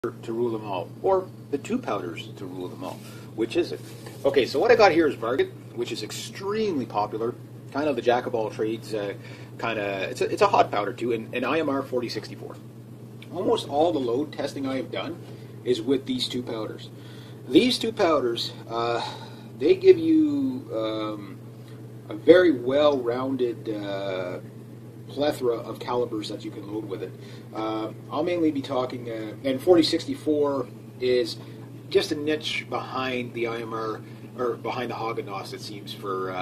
to rule them all, or the two powders to rule them all? Which is it? Okay, so what I got here is Varget, which is extremely popular, kind of the jack of all trades, it's a hot powder too, and IMR 4064. Almost all the load testing I have done is with these two powders. These two powders, they give you a very well-rounded plethora of calibers that you can load with it. I'll mainly be talking, and 4064 is just a niche behind the IMR, or behind the Hodgdon, it seems, for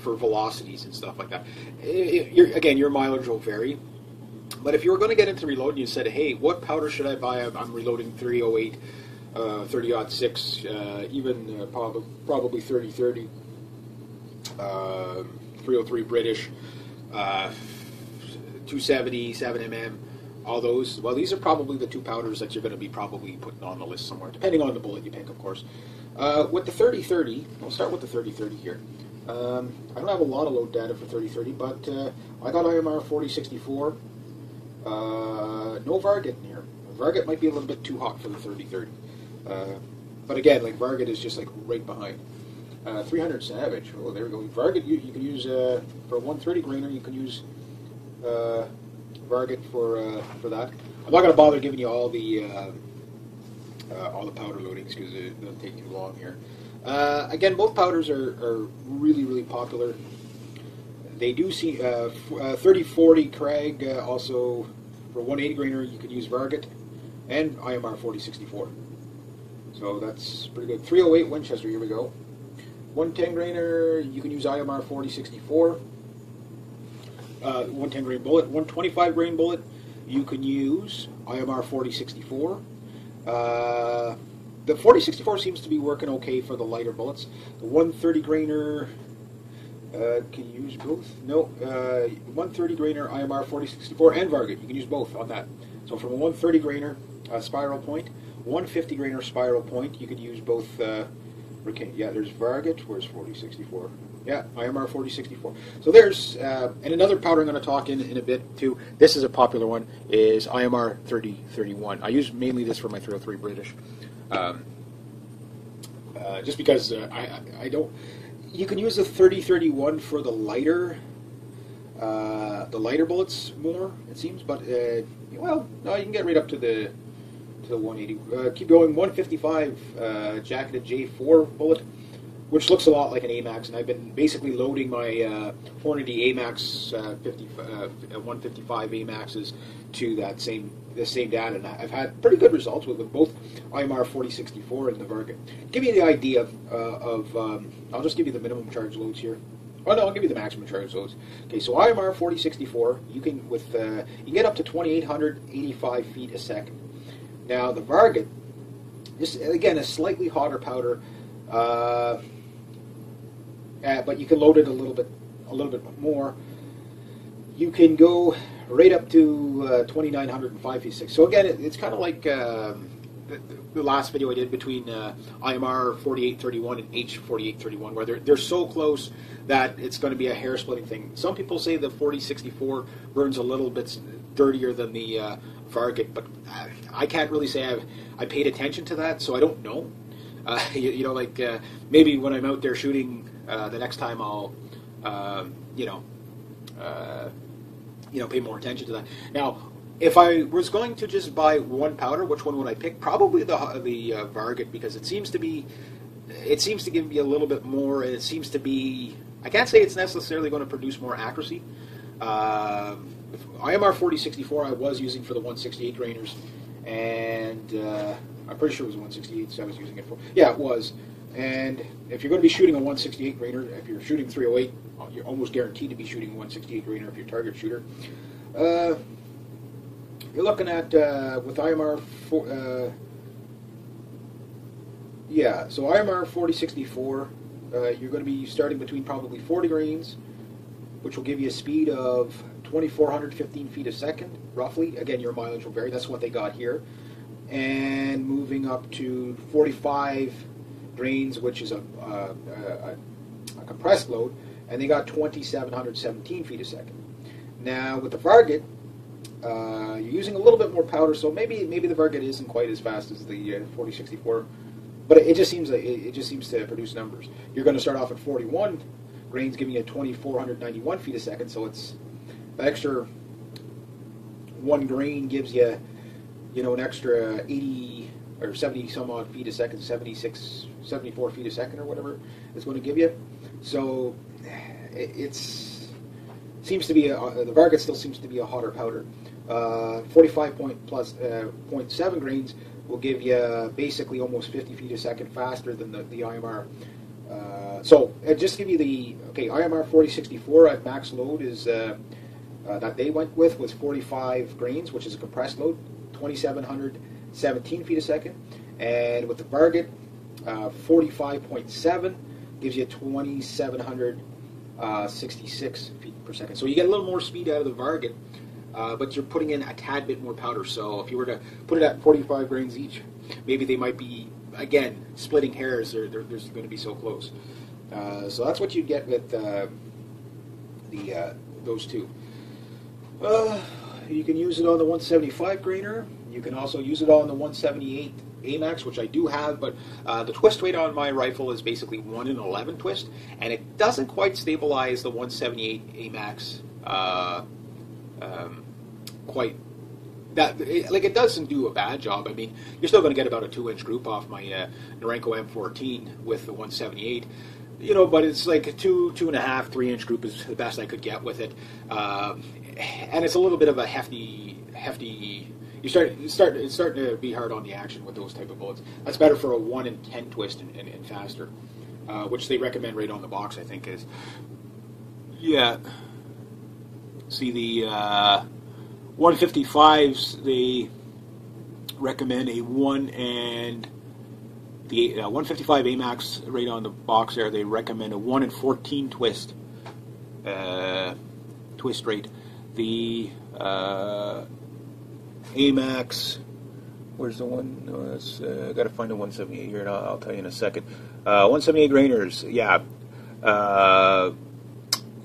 for velocities and stuff like that. Again, your mileage will vary. But if you were going to get into reloading, you said, hey, what powder should I buy? I'm reloading 308, 30-06, even probably 3030. 303 British, 270, 7mm, all those. Well, these are probably the two powders that you're going to be probably putting on the list somewhere, depending on the bullet you pick, of course. With the 3030, I'll start with the 3030 here. I don't have a lot of load data for 3030, but I got IMR 4064. No Varget in here. Varget might be a little bit too hot for the 3030. But again, like Varget is just like right behind. 300 Savage. Oh, there we go. Varget, you can use for a 130 grainer. You can use Varget for that. I'm not going to bother giving you all the powder loadings because it'll take too long here. Again, both powders are really popular. They do see 3040 Krag. Also, for 180 grainer, you can use Varget and IMR 4064. So that's pretty good. 308 Winchester. Here we go. 110 grainer, you can use IMR 4064. 110 grain bullet. 125 grain bullet, you can use IMR 4064. The 4064 seems to be working okay for the lighter bullets. The 130 grainer, can you use both? No. 130 grainer IMR 4064 and Varget, you can use both on that. So from a 130 grainer spiral point, 150 grainer spiral point, you could use both. Okay, yeah, there's Varget. Where's 4064? Yeah, IMR 4064. So there's, and another powder I'm going to talk in a bit too. This is a popular one, is IMR 3031. I use mainly this for my 303 British. Just because I don't, you can use the 3031 for the lighter bullets more, it seems, but, well, no, you can get right up to the 180. Keep going. 155 jacketed J4 bullet, which looks a lot like an AMAX, and I've been basically loading my Hornady AMAX 155 AMAXs to the same data, and I've had pretty good results with both IMR 4064 and the Varget. Give you the idea of I'll just give you the minimum charge loads here. Oh no, I'll give you the maximum charge loads. Okay, so IMR 4064, you can you get up to 2,885 feet a second. Now the Varget, this again a slightly hotter powder, but you can load it a little bit more. You can go right up to 2,905 feet 6. So again, it's kind of like the last video I did between IMR 4831 and H 4831, where they're so close that it's going to be a hair splitting thing. Some people say the 4064 burns a little bit dirtier than the Varget, but I can't really say I paid attention to that, so I don't know. Maybe when I'm out there shooting the next time, I'll pay more attention to that. Now, if I was going to just buy one powder, which one would I pick? Probably the Varget, because it seems to give me a little bit more, and it seems to be, I can't say it's necessarily going to produce more accuracy. IMR 4064 I was using for the 168 grainers, and I'm pretty sure it was 168 I was using it for. Yeah, it was. And if you're going to be shooting a 168 grainer, if you're shooting 308, you're almost guaranteed to be shooting a 168 grainer if you're a target shooter. You're looking at, with IMR, so IMR 4064, you're going to be starting between probably 40 grains, which will give you a speed of 2,415 feet a second, roughly. Again, your mileage will vary. That's what they got here. And moving up to 45 grains, which is a compressed load, and they got 2,717 feet a second. Now, with the Varget, You're using a little bit more powder, so maybe the Varget isn't quite as fast as the 4064, but it just seems like it just seems to produce numbers. You're going to start off at 41 grains, giving you 2,491 feet a second. So it's the extra 1 grain gives you, an extra 80 or 70 some odd feet a second, 76, 74 feet a second or whatever it's going to give you. So seems to be the Varget still seems to be a hotter powder. 45.7 grains will give you basically almost 50 feet a second faster than the IMR. So just give you the IMR 4064 at max load is that they went with was 45 grains, which is a compressed load, 2,717 feet a second, and with the Varget 45.7 gives you 2,766 feet per second. So you get a little more speed out of the Varget, but you're putting in a tad bit more powder. So if you were to put it at 45 grains each, maybe they might be, again, splitting hairs. They're going to be so close. So that's what you get with those two. You can use it on the 175 grainer. You can also use it on the 178 AMAX, which I do have, but the twist weight on my rifle is basically 1 in 11 twist, and it doesn't quite stabilize the 178 AMAX quite. It doesn't do a bad job. I mean, you're still going to get about a 2-inch group off my Norenko M14 with the 178. But it's like a 2.5, 3-inch group is the best I could get with it, and it's a little bit of a hefty. It's starting to be hard on the action with those type of bullets. That's better for a 1 in 10 twist and faster, which they recommend right on the box. I think is. Yeah. See the 155s. They recommend a 1 and. The 155 AMAX right on the box there, they recommend a 1 in 14 twist rate. The AMAX, where's the one? I got to find a 178 here, and I'll tell you in a second. 178 grainers, yeah.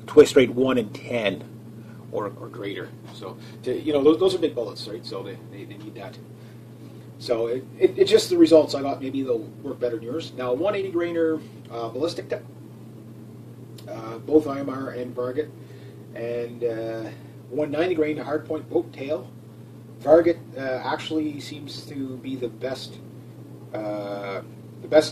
Twist rate 1 in 10 or greater. So, those are big bullets, right? So they need that. So it just the results I got. Maybe they'll work better than yours. Now 180 grainer ballistic tip, both IMR and Varget, and 190 grain hardpoint boat tail. Varget actually seems to be the best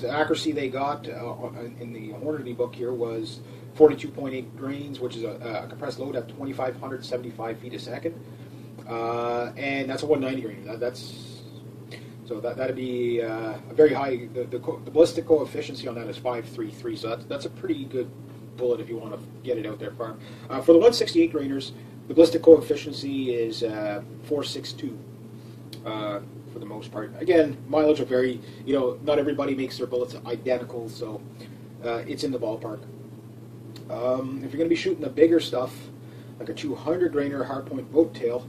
accuracy they got in the Hornady book here was 42.8 grains, which is a compressed load at 2,575 feet a second, and that's a 190 grain. So that'd be a very high. The ballistic coefficient on that is 533. So that's a pretty good bullet if you want to get it out there far. For the 168 grainers, the ballistic coefficient is 462 for the most part. Again, mileage will vary. Not everybody makes their bullets identical, so it's in the ballpark. If you're going to be shooting the bigger stuff, like a 200 grainer hardpoint boat tail.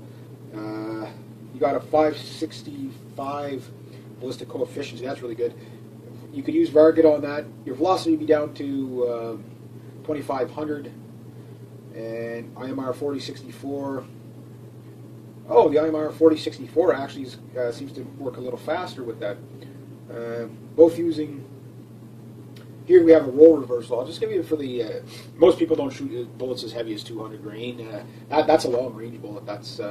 You got a 565 ballistic coefficient. That's really good. You could use Varget on that. Your velocity would be down to 2,500. And IMR 4064. Oh, the IMR 4064 actually seems to work a little faster with that. Both using. Here we have a roll reversal. I'll just give you for the. Most people don't shoot bullets as heavy as 200 grain. That's a long range bullet. That's.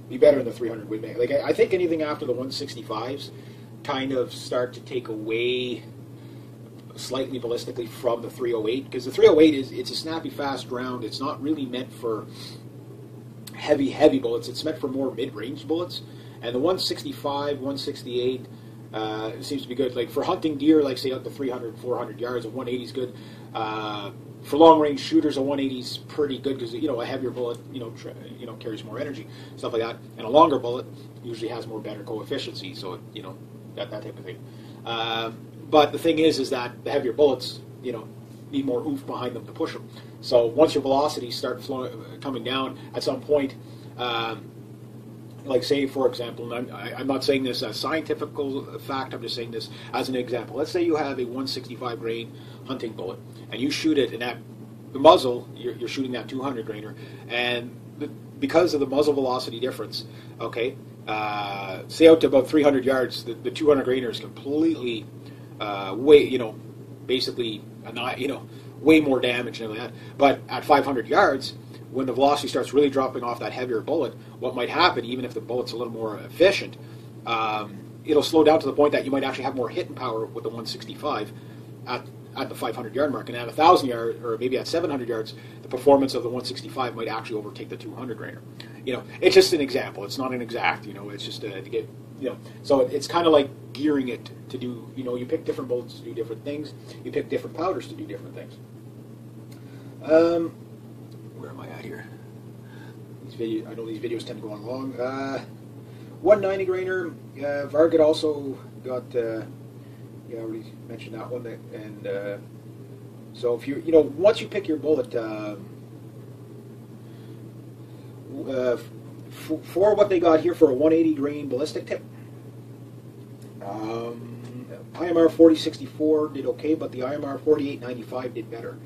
Be better in the 300 Win Mag. Like I think anything after the 165s kind of start to take away slightly ballistically from the 308, because the 308 it's a snappy, fast round. It's not really meant for heavy bullets. It's meant for more mid-range bullets. And the 165, 168 seems to be good. Like for hunting deer, like say up to 300, 400 yards, a 180 is good. For long-range shooters, a 180 is pretty good because a heavier bullet, carries more energy, stuff like that. And a longer bullet usually has more better coefficient, so that type of thing. But the thing is that the heavier bullets, need more oomph behind them to push them. So once your velocities start coming down, at some point, like say for example, and I'm not saying this as scientific fact, I'm just saying this as an example. Let's say you have a 165 grain hunting bullet, and you shoot it, and at the muzzle, you're shooting that 200 grainer, and because of the muzzle velocity difference, okay, say out to about 300 yards, the 200 grainer is completely basically way more damage and everything like that. But at 500 yards, when the velocity starts really dropping off that heavier bullet, what might happen, even if the bullet's a little more efficient, it'll slow down to the point that you might actually have more hitting power with the 165 at the 500 yard mark, and at 1,000 yards, or maybe at 700 yards, the performance of the 165 might actually overtake the 200 grainer. It's just an example. It's not an exact. It's just to get. So it's kind of like gearing it to do. You pick different bullets to do different things. You pick different powders to do different things. Where am I at here? I know these videos tend to go on long. 190 grainer. Varget also got. I already mentioned that one. And so if once you pick your bullet, for what they got here for a 180 grain ballistic tip, IMR 4064 did okay, but the IMR 4895 did better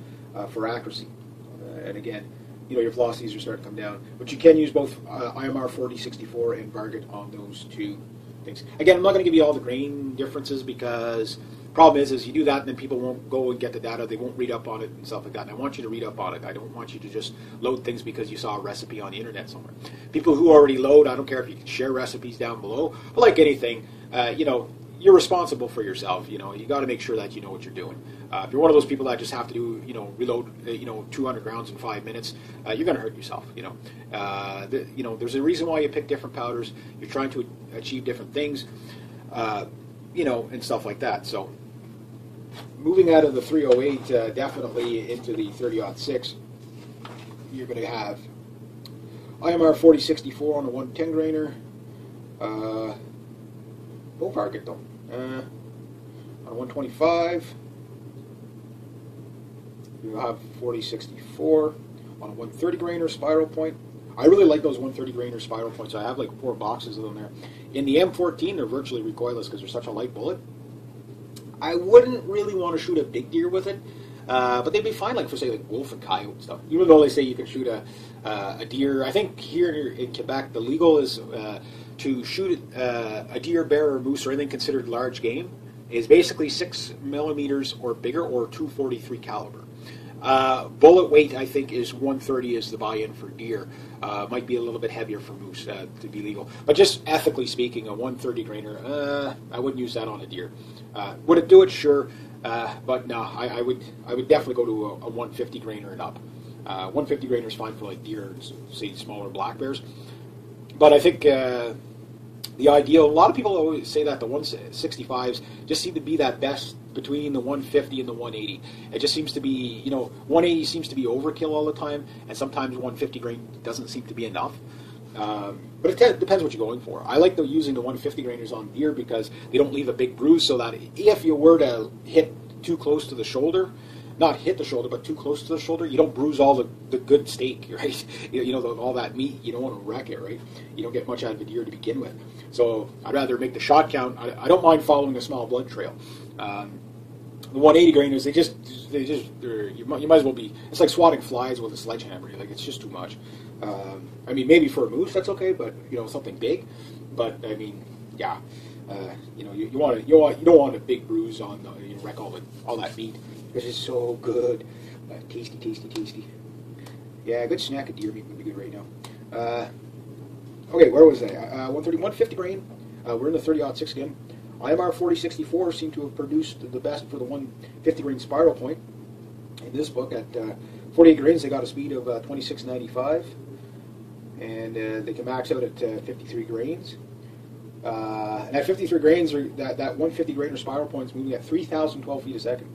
for accuracy. And again, your velocities are starting to come down. But you can use both IMR 4064 and Varget on those two things. Again, I'm not going to give you all the grain differences because the problem is you do that and then people won't go and get the data. They won't read up on it and stuff like that. And I want you to read up on it. I don't want you to just load things because you saw a recipe on the internet somewhere. People who already load, I don't care if you can share recipes down below. But like anything, you're responsible for yourself. You got to make sure that you know what you're doing. If you're one of those people that just have to do, reload, 200 rounds in 5 minutes, you're going to hurt yourself. There's a reason why you pick different powders. You're trying to achieve different things, and stuff like that. So, moving out of the 308, definitely into the 30-06, you're going to have IMR 4064 on a 110 grainer. No Varget though. On 125, you have 4064 on a 130 grainer spiral point. I really like those 130 grainer spiral points. I have like 4 boxes of them there. In the M14, they're virtually recoilless because they're such a light bullet. I wouldn't really want to shoot a big deer with it, but they'd be fine, like for say like wolf and coyote and stuff. Even though they say you can shoot a deer, I think here in Quebec the legal is to shoot a deer, bear, or moose, or anything considered large game is basically 6 millimeters or bigger, or .243 caliber. Bullet weight, I think, is 130 is the buy-in for deer. Might be a little bit heavier for moose to be legal. But just ethically speaking, a 130 grainer, I wouldn't use that on a deer. Would it do it? Sure. But no, I would definitely go to a 150 grainer and up. 150 grainer is fine for like deer, say smaller black bears. But I think the ideal, a lot of people always say that the 165s just seem to be that best between the 150 and the 180. It just seems to be, 180 seems to be overkill all the time, and sometimes 150 grain doesn't seem to be enough. But it depends what you're going for. I like using the 150 grainers on deer because they don't leave a big bruise, so that if you were to hit too close to the shoulder, not hit the shoulder, but too close to the shoulder, you don't bruise all the good steak, right? All that meat, you don't want to wreck it, right? You don't get much out of a deer to begin with. So I'd rather make the shot count. I don't mind following a small blood trail. The 180 grainers, you might as well be, it's like swatting flies with a sledgehammer. Like, it's just too much. Maybe for a moose, that's okay, but, something big. But, yeah. You don't want a big bruise on, wreck all that meat. Because it's so good. Tasty, tasty, tasty. Yeah, a good snack of deer meat would be good right now. Okay, where was I? 130, 150 grain. We're in the 30-06 again. IMR 4064 seemed to have produced the best for the 150 grain spiral point. In this book, at 48 grains, they got a speed of 2695. And they can max out at 53 grains. And at 53 grains, that 150 grainer spiral point is moving at 3,012 feet a second.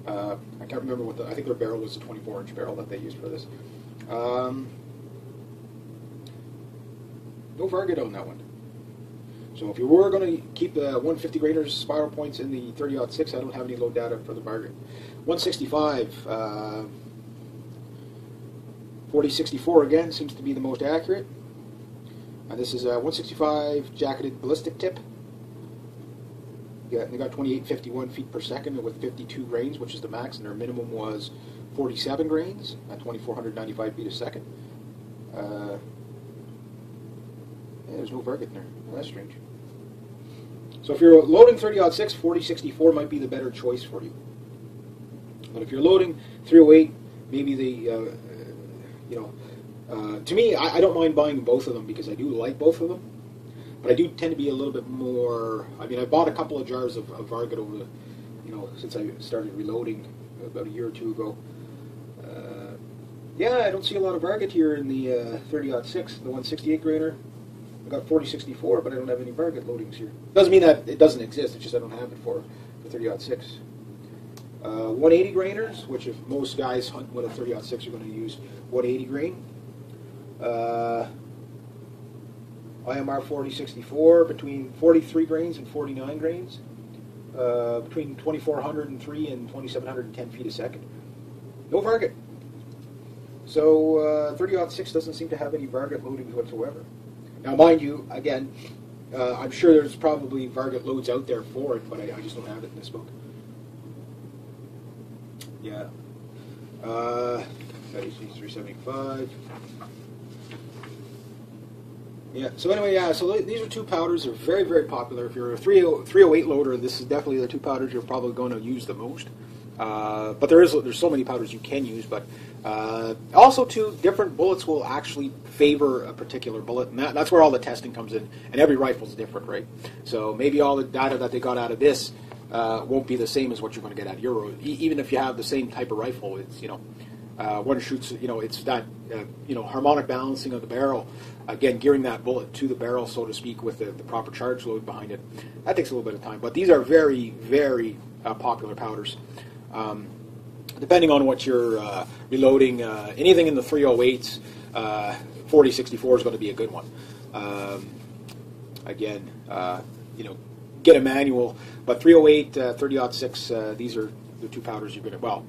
I can't remember I think their barrel was a 24-inch barrel that they used for this. No Varget on that one. So if you were going to keep the 150 grainers spiral points in the 30-06, I don't have any load data for the Varget. 165, 4064 again seems to be the most accurate. This is a 165 jacketed ballistic tip. They got 2851 feet per second with 52 grains, which is the max, and their minimum was 47 grains at 2495 feet a second. Yeah, there's no Varget in there. Well, that's strange. So if you're loading 30-06, 40-64 might be the better choice for you. But if you're loading 308, maybe the, to me, I don't mind buying both of them because I do like both of them. But I do tend to be a little bit more, I mean, I bought a couple of jars of Varget over the, since I started reloading about a year or two ago. Yeah, I don't see a lot of Varget here in the 30-06, the 168 grainer. I got 40-64, but I don't have any Varget loadings here. Doesn't mean that it doesn't exist, it's just I don't have it for the 30-06. 180 grainers, which if most guys hunt with a 30-06 are going to use 180 grain. IMR 40-64, between 43 grains and 49 grains. Between 2,403 and 2,710 feet a second. No Varget. So 30-06 doesn't seem to have any Varget loadings whatsoever. Now, mind you, again, I'm sure there's probably Varget loads out there for it, but I just don't have it in this book. Yeah. 375. Yeah, so anyway, yeah, so these are two powders. They're very, very popular. If you're a 308 loader, this is definitely the two powders you're probably going to use the most. But there's so many powders you can use, but also too, different bullets will actually favor a particular bullet, and that's where all the testing comes in, and every rifle's different, right? So maybe all the data that they got out of this won't be the same as what you're going to get out of your, even if you have the same type of rifle. It's, one shoots, it's that, harmonic balancing of the barrel, again, gearing that bullet to the barrel, so to speak, with the proper charge load behind it. That takes a little bit of time, but these are very, very popular powders. Depending on what you're reloading, anything in the 308s, 40-64 is going to be a good one. Again, get a manual, but 308, 30-06, these are the two powders you're going to, well,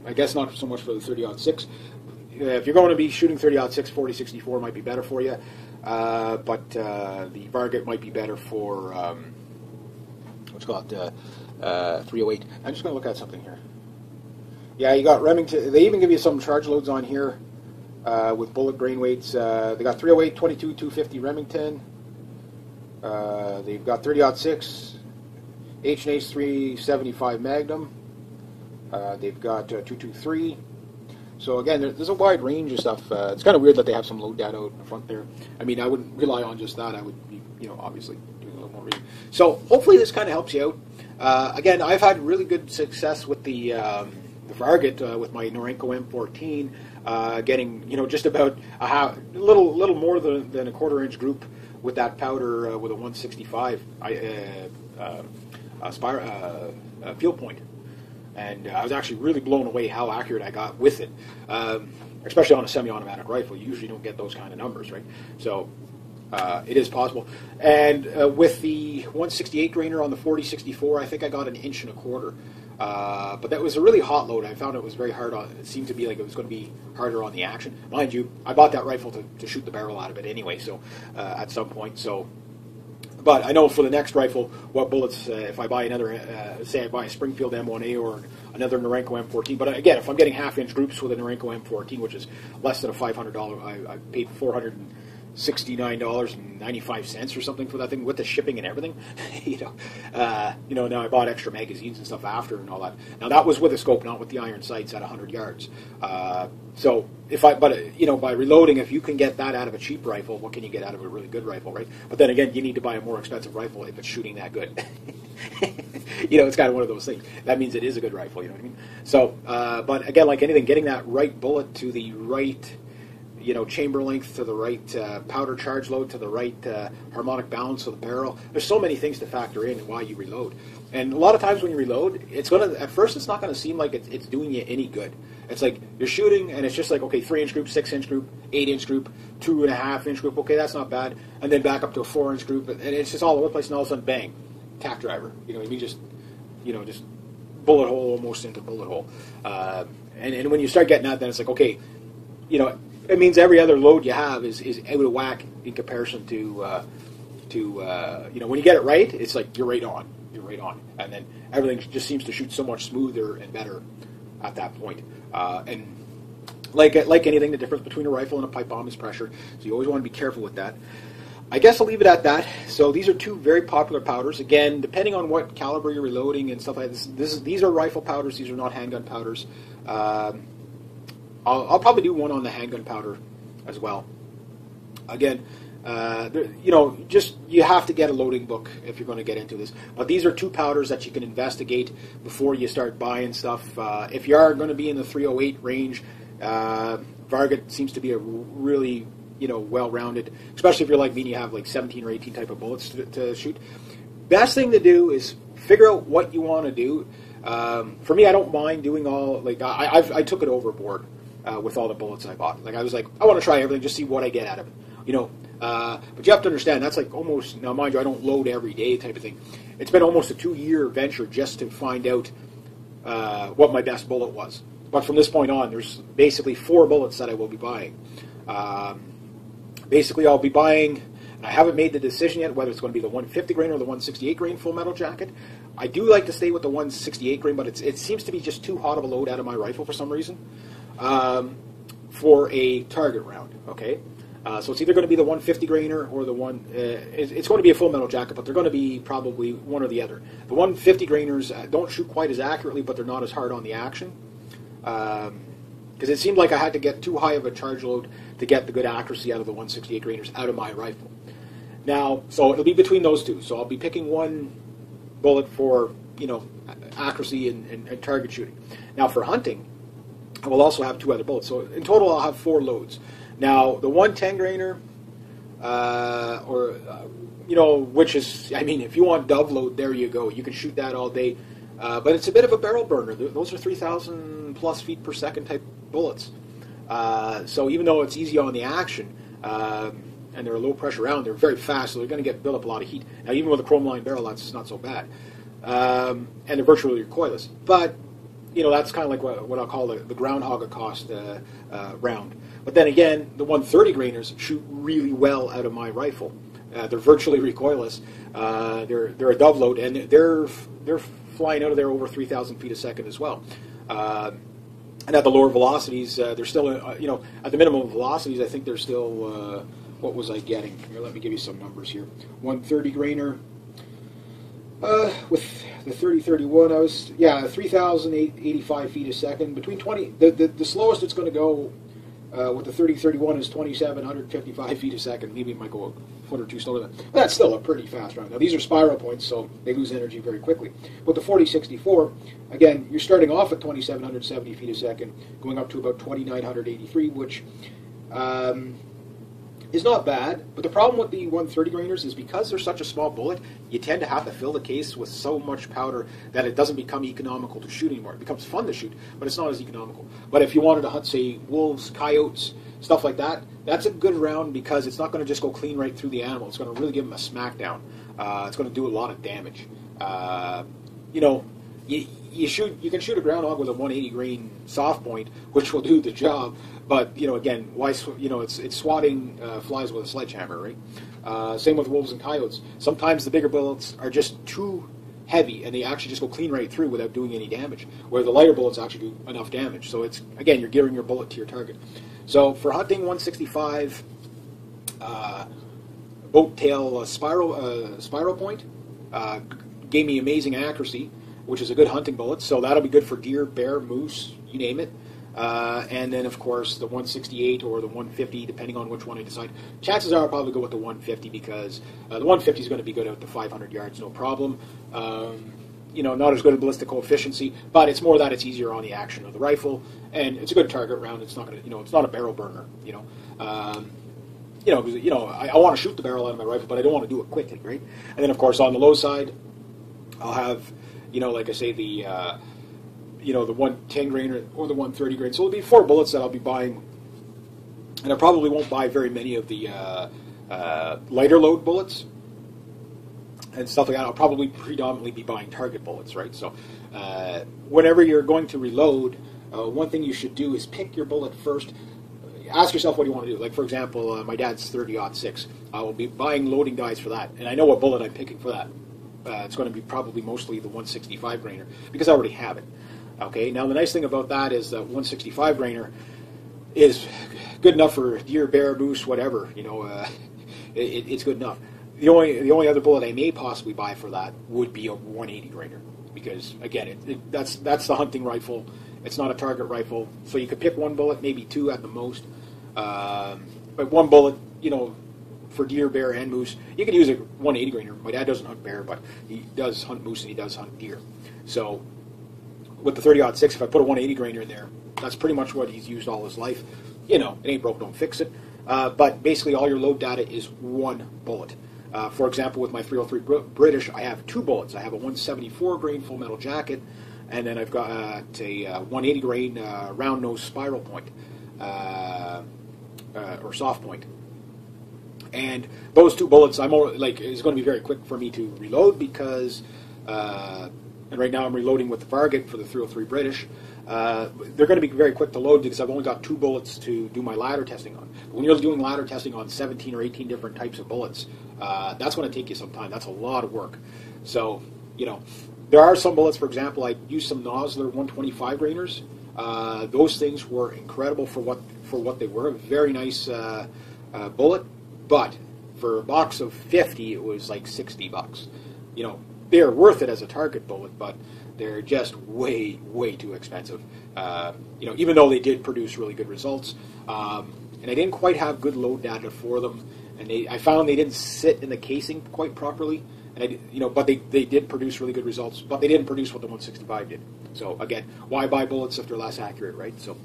I guess not so much for the 30-06. If you're going to be shooting 30-06, 40-64 might be better for you, but the Varget might be better for, what's called 308. I'm just going to look at something here. Yeah, you got Remington. They even give you some charge loads on here with bullet grain weights. They got 308, 22, 250 Remington. They've got 30-06, H&H 375 Magnum. They've got 223. So again, there's a wide range of stuff. It's kind of weird that they have some load data out in the front there. I mean, I wouldn't rely on just that. I would be, obviously doing a little more reading. So hopefully this kind of helps you out. Again, I've had really good success with the Varget with my Norenko M14, getting just about a little more than a quarter-inch group with that powder with a 165 field point. And I was actually really blown away how accurate I got with it, especially on a semi-automatic rifle. You usually don't get those kind of numbers, right? So it is possible. And with the 168 grainer on the 40-64, I think I got 1.25 inches. But that was a really hot load. I found it was very hard on. It seemed to be like it was going to be harder on the action. Mind you, I bought that rifle to shoot the barrel out of it anyway. So at some point, so. But I know for the next rifle, what bullets, if I buy another, say I buy a Springfield M1A or another Norenko M14, but again, if I'm getting half-inch groups with a Norenko M14, which is less than a $500, I paid $469.95 or something for that thing with the shipping and everything. Now I bought extra magazines and stuff after and all that. Now that was with a scope, not with the iron sights at 100 yards. So by reloading, if you can get that out of a cheap rifle, what can you get out of a really good rifle, right? But then again, you need to buy a more expensive rifle if it's shooting that good. It's kind of one of those things. That means it is a good rifle, you know what I mean? So, but again, like anything, getting that right bullet to the right, chamber length, to the right powder charge load, to the right harmonic balance of the barrel. There's so many things to factor in while you reload. And a lot of times when you reload, at first it's not going to seem like it's doing you any good. It's like you're shooting and it's just like, okay, 3-inch group, 6-inch group, 8-inch group, 2.5-inch group, okay, that's not bad. And then back up to a 4-inch group, and it's just all over the place, and all of a sudden, bang, tack driver. Just bullet hole almost into bullet hole. And when you start getting that, then it's like, okay, it means every other load you have is out of whack in comparison to when you get it right, it's like you're right on, and then everything just seems to shoot so much smoother and better at that point. And like anything, the difference between a rifle and a pipe bomb is pressure, so you always want to be careful with that. I guess I'll leave it at that. So these are two very popular powders. Again, depending on what caliber you're reloading and stuff like this, these are rifle powders. These are not handgun powders. I'll probably do one on the handgun powder as well. Again, you have to get a loading book if you're going to get into this. But these are two powders that you can investigate before you start buying stuff. If you are going to be in the 308 range, Varget seems to be a really well-rounded, especially if you're like me and you have like 17 or 18 type of bullets to shoot. Best thing to do is figure out what you want to do. For me, I don't mind doing all, like, I took it overboard with all the bullets I bought. Like, I was like, I want to try everything, just see what I get out of it, but you have to understand, that's like almost, now mind you, I don't load every day type of thing. It's been almost a 2-year venture just to find out what my best bullet was. But from this point on, there's basically 4 bullets that I will be buying. Basically, I'll be buying, and I haven't made the decision yet whether it's going to be the 150 grain or the 168 grain full metal jacket. I do like to stay with the 168 grain, but it seems to be just too hot of a load out of my rifle for some reason for a target round. Okay, so it's either going to be the 150 grainer or the one. It's going to be a full metal jacket, but they're going to be probably one or the other. The 150 grainers don't shoot quite as accurately, but they're not as hard on the action. Because it seemed like I had to get too high of a charge load to get the good accuracy out of the 168 grainers out of my rifle. Now, so it'll be between those two. So I'll be picking one bullet for accuracy and target shooting. Now for hunting, I will also have 2 other bullets. So in total, I'll have 4 loads. Now the 110 grainer, which is, I mean, if you want dove load, there you go. You can shoot that all day. But it's a bit of a barrel burner. Those are 3,000 plus feet per second type bullets. So even though it's easy on the action, and they're a low pressure round, they're very fast, so they're going to build up a lot of heat. Now even with a chrome line barrel, that's not so bad. And they're virtually recoilless. But, that's kind of like what I'll call the groundhog cost round. But then again, the 130 grainers shoot really well out of my rifle. They're virtually recoilless. They're a dove load, and they're flying out of there over 3,000 feet a second as well. And at the lower velocities, they're still, at the minimum velocities, I think they're still, what was I getting? Here, let me give you some numbers here. 130 grainer, with the 30-31, I was, 3,085 feet a second. Between 20, the slowest it's going to go with the 30-31 is 2,755 feet a second. Maybe it might go a foot or two slower than that. But that's still a pretty fast round. Now, these are spiral points, so they lose energy very quickly. But the 40-64, again, you're starting off at 2,770 feet a second, going up to about 2,983, which is not bad. But the problem with the 130 grainers is because they're such a small bullet, you tend to have to fill the case with so much powder that it doesn't become economical to shoot anymore. It becomes fun to shoot, but it's not as economical. But if you wanted to hunt, say, wolves, coyotes, stuff like that, that's a good round because it's not going to just go clean right through the animal. It's going to really give them a smackdown. It's going to do a lot of damage. You can shoot a groundhog with a 180 grain soft point, which will do the job. But again, why? It's swatting flies with a sledgehammer, right? Same with wolves and coyotes. Sometimes the bigger bullets are just too heavy, and they actually just go clean right through without doing any damage. Where the lighter bullets actually do enough damage. So it's, again, you're gearing your bullet to your target. So for hunting, 165 boat tail spiral point gave me amazing accuracy, which is a good hunting bullet. So that'll be good for deer, bear, moose, you name it. And then, of course, the 168 or the 150, depending on which one I decide. Chances are I'll probably go with the 150 because the 150 is going to be good out to 500 yards, no problem. Not as good a ballistic efficiency, but it's more that it's easier on the action of the rifle, and it's a good target round. It's not going to, it's not a barrel burner. I want to shoot the barrel out of my rifle, but I don't want to do it quickly, right? And then, of course, on the low side, I'll have, like I say, the 110 grain or the 130 grain. So it'll be 4 bullets that I'll be buying, and I probably won't buy very many of the lighter load bullets and stuff like that. I'll probably predominantly be buying target bullets, right? So whenever you're going to reload, one thing you should do is pick your bullet first. Ask yourself what you want to do. Like, for example, my dad's 30-06. I will be buying loading dies for that, and I know what bullet I'm picking for that. It's going to be probably mostly the 165 grainer because I already have it. Okay, now the nice thing about that is that 165 grainer is good enough for deer, bear, moose, whatever. it's good enough. The only other bullet I may possibly buy for that would be a 180 grainer, because again, that's the hunting rifle. It's not a target rifle, so you could pick one bullet, maybe two at the most. But one bullet, for deer, bear, and moose, you can use a 180 grainer. My dad doesn't hunt bear, but he does hunt moose and he does hunt deer. So with the 30-06, if I put a 180 grainer in there, that's pretty much what he's used all his life. It ain't broke, don't fix it. But basically, all your load data is one bullet. For example, with my 303 British, I have two bullets. I have a 174 grain full metal jacket, and then I've got a 180 grain round nose spiral point, or soft point. And those two bullets, it's going to be very quick for me to reload because, and right now I'm reloading with the Varget for the 303 British. They're going to be very quick to load because I've only got two bullets to do my ladder testing on. But when you're doing ladder testing on 17 or 18 different types of bullets, that's going to take you some time. That's a lot of work. So, there are some bullets, for example, I used some Nosler 125 grainers. Those things were incredible for what they were. Very nice bullet. But for a box of 50, it was like $60. They're worth it as a target bullet, but they're just way, way too expensive. Even though they did produce really good results, and I didn't quite have good load data for them, and I found they didn't sit in the casing quite properly. And but they did produce really good results, but they didn't produce what the 165 did. So again, why buy bullets if they're less accurate, right? So,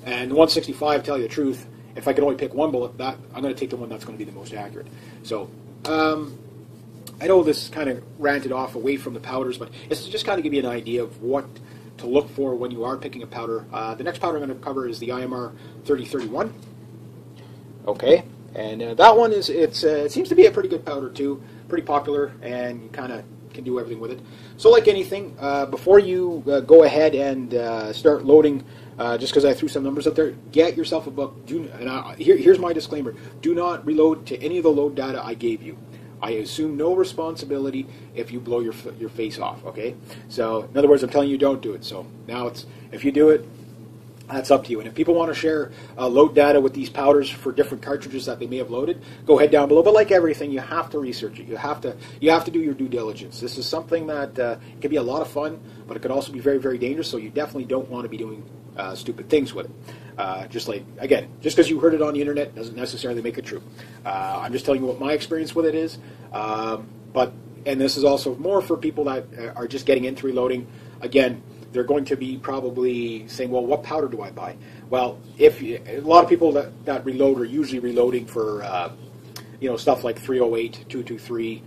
and the 165, tell you the truth, if I could only pick one bullet, I'm going to take the one that's going to be the most accurate. So, I know this kind of ranted off away from the powders, but it's to just kind of give you an idea of what to look for when you are picking a powder. The next powder I'm going to cover is the IMR 3031. Okay, and that one it seems to be a pretty good powder too, pretty popular, and you kind of can do everything with it. So like anything, before you go ahead and start loading, just because I threw some numbers up there, get yourself a book. Here's my disclaimer. Do not reload to any of the load data I gave you. I assume no responsibility if you blow your face off, okay? So, in other words, I'm telling you don't do it. So, now if you do it, that's up to you. And if people want to share load data with these powders for different cartridges that they may have loaded, go ahead down below. But like everything, you have to research it. You have to do your due diligence. This is something that can be a lot of fun, but it could also be very, very dangerous. So you definitely don't want to be doing stupid things with it. Just because you heard it on the internet doesn't necessarily make it true. I'm just telling you what my experience with it is. And this is also more for people that are just getting into reloading. Again, they're going to be probably saying, well, what powder do I buy? Well, a lot of people that reload are usually reloading for stuff like 308, 223,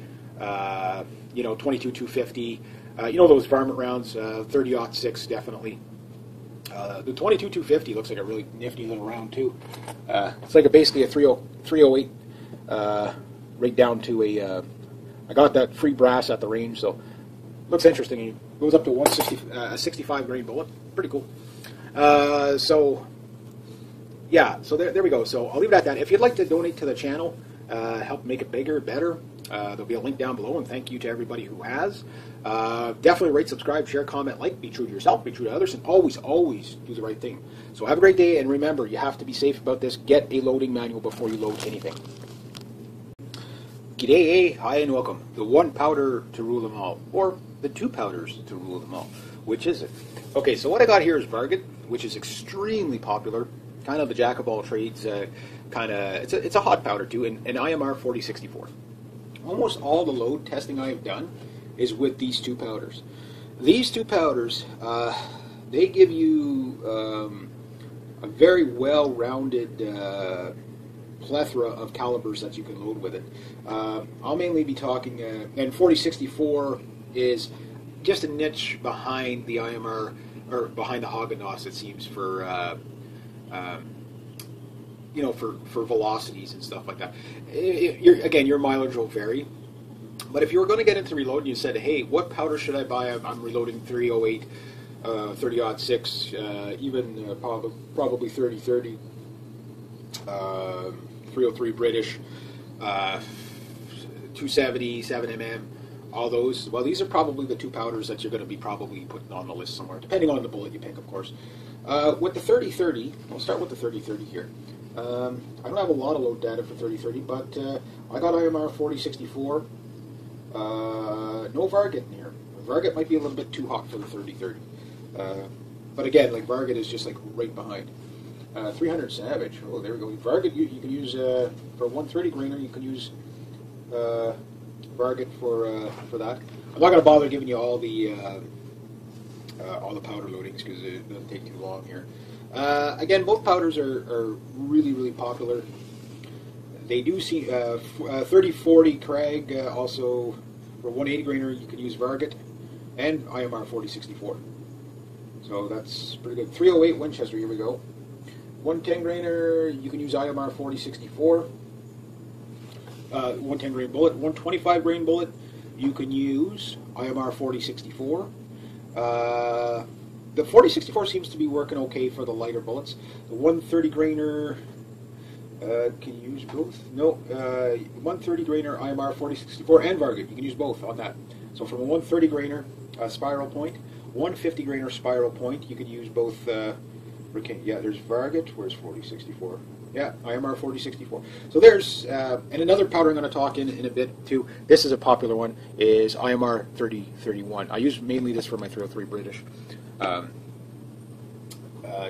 22, 250, those varmint rounds, 30-06 definitely. The 22 250 looks like a really nifty little round too. It's like basically a 308 right down to a. I got that free brass at the range, so looks interesting. It goes up to 65 grain bullet. Pretty cool. So there we go. So I'll leave it at that. If you'd like to donate to the channel, help make it bigger, better, there'll be a link down below, and thank you to everybody who has. Definitely rate, subscribe, share, comment, like, be true to yourself, be true to others, and always, always do the right thing. So have a great day, and remember, you have to be safe about this. Get a loading manual before you load anything. G'day, hi, and welcome. The one powder to rule them all, or the two powders to rule them all. Which is it? Okay, so what I got here is Varget, which is extremely popular, kind of the jack of all trades, it's a hot powder too, and IMR 4064. Almost all the load testing I have done is with these two powders. These two powders, they give you a very well-rounded plethora of calibers that you can load with it. I'll mainly be talking, and 4064 is just a niche behind the IMR, or behind the Hodgdon, it seems, for for velocities and stuff like that. Again, your mileage will vary. But if you were going to get into reload and you said, hey, what powder should I buy? I'm reloading 308, 30-06, even probably 30-30, 303 British, 270, 7mm, all those. Well, these are probably the two powders that you're going to be probably putting on the list somewhere, depending on the bullet you pick, of course. With the 30-30, we'll start with the 30-30 here. I don't have a lot of load data for 3030, but I got IMR 4064. No Varget in here. Varget might be a little bit too hot for the 3030. But again, like Varget is just like right behind. 300 Savage. Oh, there we go. Varget, you can use for 130 grainer. You can use Varget for that. I'm not going to bother giving you all the powder loadings because it'll take too long here. Again, both powders are really, really popular. They do see 3040 Krag, also for 180 grainer you can use Varget and IMR 4064. So that's pretty good. 308 Winchester, here we go. 110 grainer you can use IMR 4064. 110 grain bullet. 125 grain bullet you can use IMR 4064. The 4064 seems to be working okay for the lighter bullets. The 130 grainer, can you use both? No, 130 grainer IMR 4064 and Varget. You can use both on that. So from a 130 grainer spiral point, 150 grainer spiral point, you could use both. Yeah, there's Varget. Where's 4064? Yeah, IMR 4064. So there's, and another powder I'm going to talk in a bit too. This is a popular one, is IMR 3031. I use mainly this for my 303 British.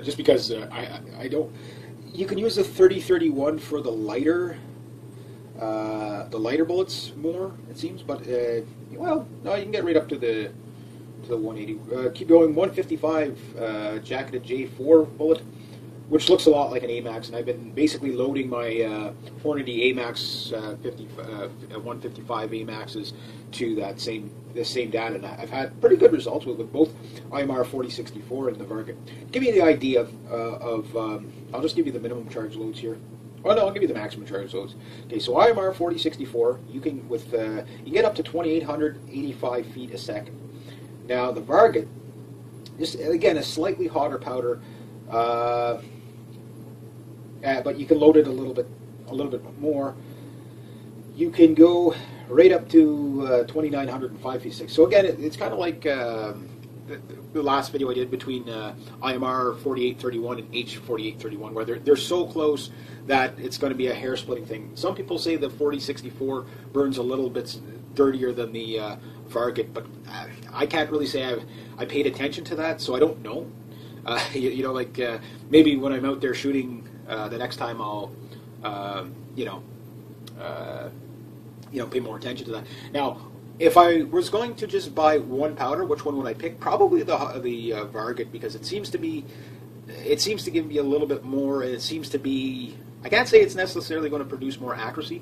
Just because I don't, you can use the 3031 for the lighter bullets more, it seems, but well, no, you can get right up to the 180. Keep going. 155 jacketed J4 bullet, which looks a lot like an AMAX, and I've been basically loading my Hornady AMAX 155 AMAXs to this same data, and I've had pretty good results with both IMR 4064 and the Varget. Give you the idea of I'll just give you the minimum charge loads here. Oh no, I'll give you the maximum charge loads. Okay, so IMR 4064, you can you get up to 2,885 feet a second. Now the Varget, just again a slightly hotter powder. But you can load it a little bit more. You can go right up to 2,905 feet six. So again, it's kind of like the last video I did between IMR 4831 and H 4831, where they're so close that it's going to be a hair splitting thing. Some people say the 4064 burns a little bit dirtier than the Varget, but I can't really say I paid attention to that, so I don't know. You know, like maybe when I'm out there shooting the next time, I'll pay more attention to that. Now, if I was going to just buy one powder, which one would I pick? Probably the Varget, because it seems to give me a little bit more. It seems to be, I can't say it's necessarily going to produce more accuracy.